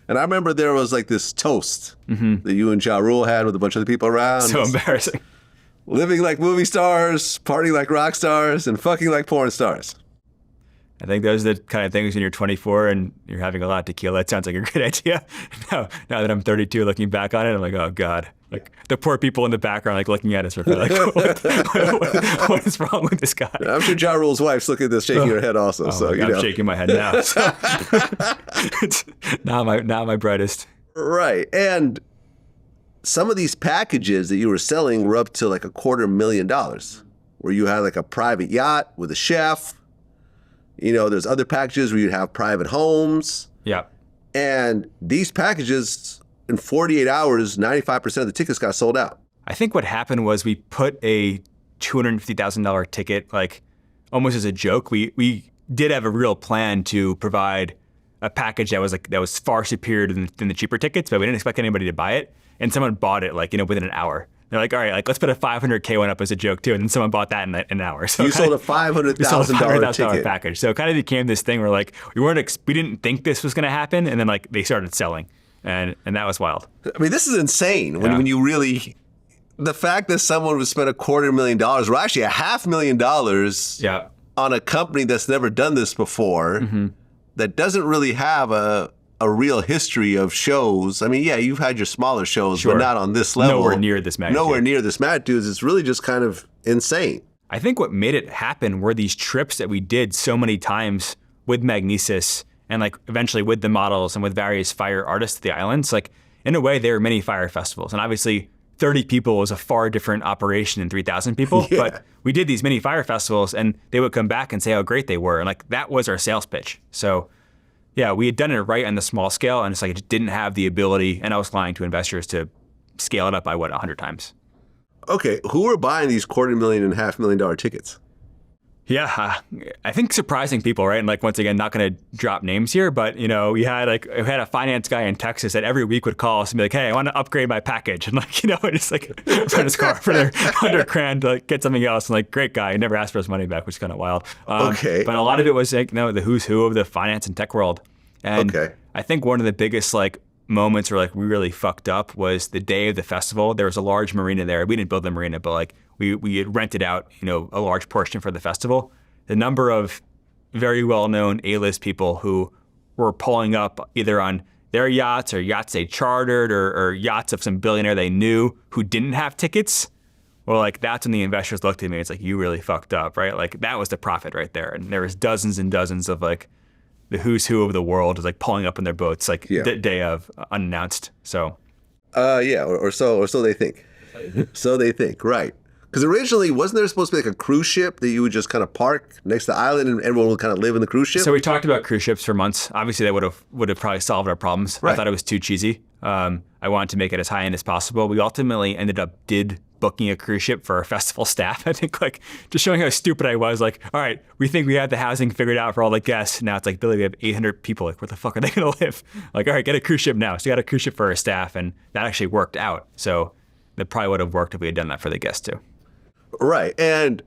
And I remember there was like this toast that you and Ja Rule had with a bunch of the people around. So embarrassing. Living like movie stars, partying like rock stars, and fucking like porn stars. I think those are the kind of things when you're 24 and you're having a lot of tequila. It sounds like a good idea. Now that I'm 32, looking back on it, I'm like, oh God. Like the poor people in the background, like looking at us, like, what is wrong with this guy? I'm sure Ja Rule's wife's looking at this, shaking her head also. I'm shaking my head now. So. It's not my brightest. Right. And some of these packages that you were selling were up to like $250,000, where you had like a private yacht with a chef. You know, there's other packages where you'd have private homes. Yeah. And these packages, in 48 hours, 95% of the tickets got sold out. I think what happened was we put a $250,000 ticket, like almost as a joke. We did have a real plan to provide a package that was far superior than the cheaper tickets, but we didn't expect anybody to buy it. And someone bought it within an hour. They're like, all right, let's put a $500K one up as a joke too. And then someone bought that in an hour. So you sold a $500,000 ticket package. So it kind of became this thing where we didn't think this was going to happen. And then they started selling. And that was wild. I mean, this is insane when you really, the fact that someone would spend $250,000, or actually $500,000 on a company that's never done this before, that doesn't really have a real history of shows. I mean, yeah, you've had your smaller shows, but not on this level. Nowhere near this magnitude. Nowhere near this magnitude. It's really just kind of insane. I think what made it happen were these trips that we did so many times with Magnesis and eventually with the models and with various Fyre artists to the islands. In a way, there were many Fyre festivals. And obviously 30 people was a far different operation than 3,000 people. Yeah. But we did these many Fyre festivals and they would come back and say how great they were. And that was our sales pitch. So yeah, we had done it right on the small scale, and it just didn't have the ability, and I was lying to investors, to scale it up by 100 times. Okay, who were buying these $250,000 and $500,000 tickets? Yeah, I think surprising people, right? And once again, not going to drop names here, but we had a finance guy in Texas that every week would call us and be like, "Hey, I want to upgrade my package," and just rent his car for their $100,000 to get something else. And great guy, he never asked for his money back, which is kind of wild. Okay, but a lot of it was the who's who of the finance and tech world. And I think one of the biggest moments where we really fucked up was the day of the festival. There was a large marina there. We didn't build the marina, but we had rented out a large portion for the festival. The number of very well-known A-list people who were pulling up either on their yachts or yachts they chartered or yachts of some billionaire they knew who didn't have tickets. Well, that's when the investors looked at me. It's you really fucked up, right? That was the profit right there. And there was dozens and dozens of the who's who of the world is pulling up in their boats the day of, unannounced. So or so they think. So they think, right. Because originally, wasn't there supposed to be a cruise ship that you would just kind of park next to the island and everyone would kind of live in the cruise ship? So we talked about cruise ships for months. Obviously, that would have probably solved our problems. Right. I thought it was too cheesy. I wanted to make it as high end as possible. We ultimately ended up booking a cruise ship for our festival staff. I think just showing how stupid I was. All right, we think we have the housing figured out for all the guests. Now it's Billy, we have 800 people. Where the fuck are they going to live? All right, get a cruise ship now. So we got a cruise ship for our staff, and that actually worked out. So that probably would have worked if we had done that for the guests too. Right, and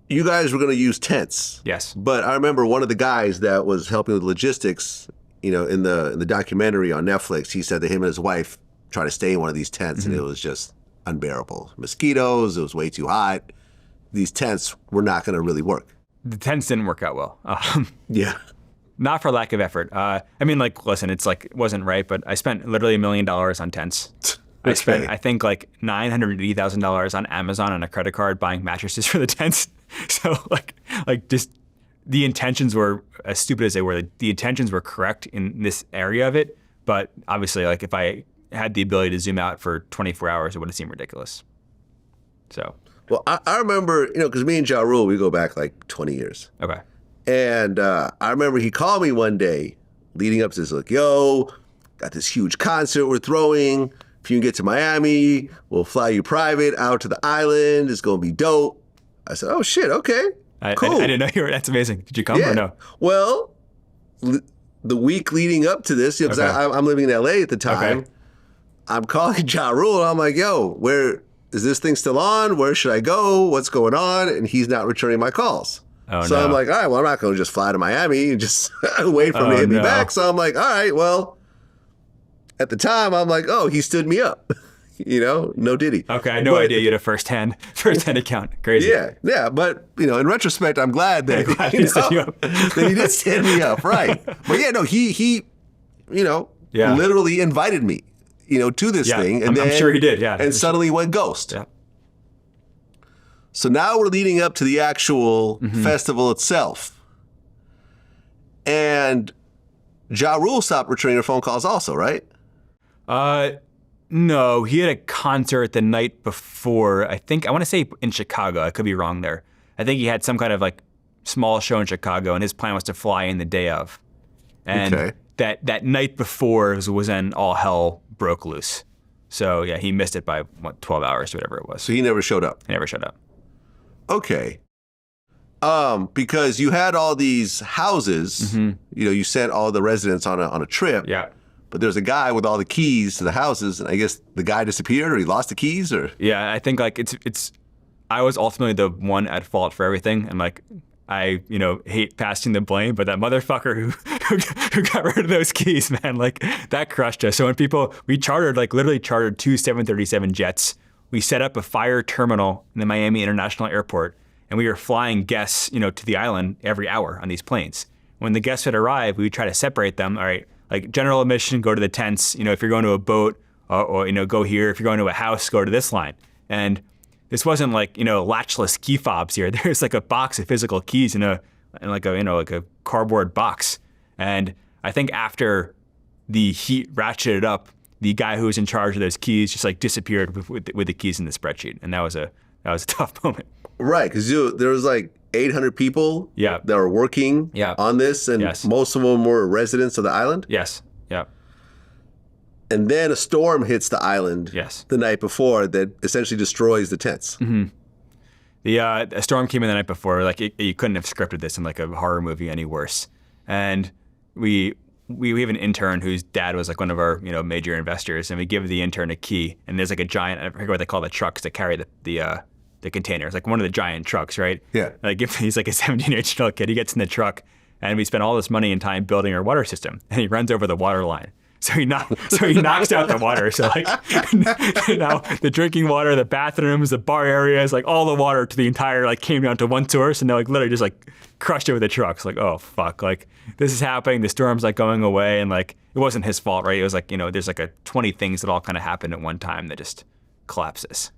you guys were going to use tents. Yes. But I remember one of the guys that was helping with logistics, in the documentary on Netflix, he said that him and his wife tried to stay in one of these tents, and it was just unbearable. Mosquitoes, it was way too hot. These tents were not going to really work. The tents didn't work out well. Yeah. Not for lack of effort. Listen, it wasn't right, but I spent literally $1 million on tents. I spent, I think, $980,000 on Amazon on a credit card buying mattresses for the tents. So, just the intentions were, as stupid as they were, the intentions were correct in this area of it. But obviously, if I had the ability to zoom out for 24 hours, it would have seemed ridiculous. So. Well, I remember, because me and Ja Rule, we go back 20 years. Okay. And I remember he called me one day leading up to this, yo, got this huge concert we're throwing. If you can get to Miami, we'll fly you private out to the island. It's going to be dope. I said, oh, shit, okay, cool. I didn't know you were, that's amazing. Did you come or no? Well, the week leading up to this, because I'm living in L.A. at the time, I'm calling Ja Rule, and I'm like, yo, where is this thing still on? Where should I go? What's going on? And he's not returning my calls. Oh, so I'm like, all right, well, I'm not going to just fly to Miami and just wait for him to hit me back. So I'm like, all right, well, at the time, I'm like, oh, he stood me up. No diddy. Okay, I had no idea you had a first-hand account. Crazy. Yeah. But, in retrospect, I'm glad that, he stood you up. That he did stand me up, right. But yeah, no, he literally invited me, to this thing. And I'm sure he did, yeah. And suddenly went ghost. Yeah. So now we're leading up to the actual festival itself. And Ja Rule stopped returning her phone calls also, right? No, he had a concert the night before. I want to say in Chicago. I could be wrong there. I think he had some kind of like small show in Chicago, and his plan was to fly in the day of. And that night before was when all hell broke loose. So yeah, he missed it by 12 hours or whatever it was. So he never showed up. He never showed up. Okay. Because you had all these houses, you sent all the residents on a trip. Yeah. But there's a guy with all the keys to the houses, and I guess the guy disappeared or he lost the keys or? Yeah, I think like I was ultimately the one at fault for everything, and like I hate passing the blame, but that motherfucker who got rid of those keys, man, like that crushed us. So when we literally chartered 2 737 jets. We set up a Fyre terminal in the Miami International Airport, and we were flying guests, to the island every hour on these planes. When the guests would arrive, we would try to separate them. All right. Like general admission, go to the tents. If you're going to a boat or go here. If you're going to a house, go to this line. And this wasn't like, latchless key fobs here. There's like a box of physical keys in a cardboard box. And I think after the heat ratcheted up, the guy who was in charge of those keys just like disappeared with the keys in the spreadsheet. And that was a tough moment. Right. Because there was like 800 people that were working on this, and most of them were residents of the island? Yes. Yeah. And then a storm hits the island the night before that essentially destroys the tents. A storm came in the night before. Like you couldn't have scripted this in like a horror movie any worse. And we have an intern whose dad was like one of our major investors, and we give the intern a key, and there's like a giant, I forget what they call the trucks that carry the containers, like one of the giant trucks, right? Yeah. Like he's like a 17-year-old kid. He gets in the truck, and we spend all this money and time building our water system, and he runs over the water line. So he knocks out the water. So like now the drinking water, the bathrooms, the bar areas, like all the water to the entire like came down to one source, and they're like literally just like crushed it with the trucks. Like, oh fuck, like this is happening. The storm's like going away, and like it wasn't his fault, right? It was like there's like 20 things that all kind of happened at one time that just collapses.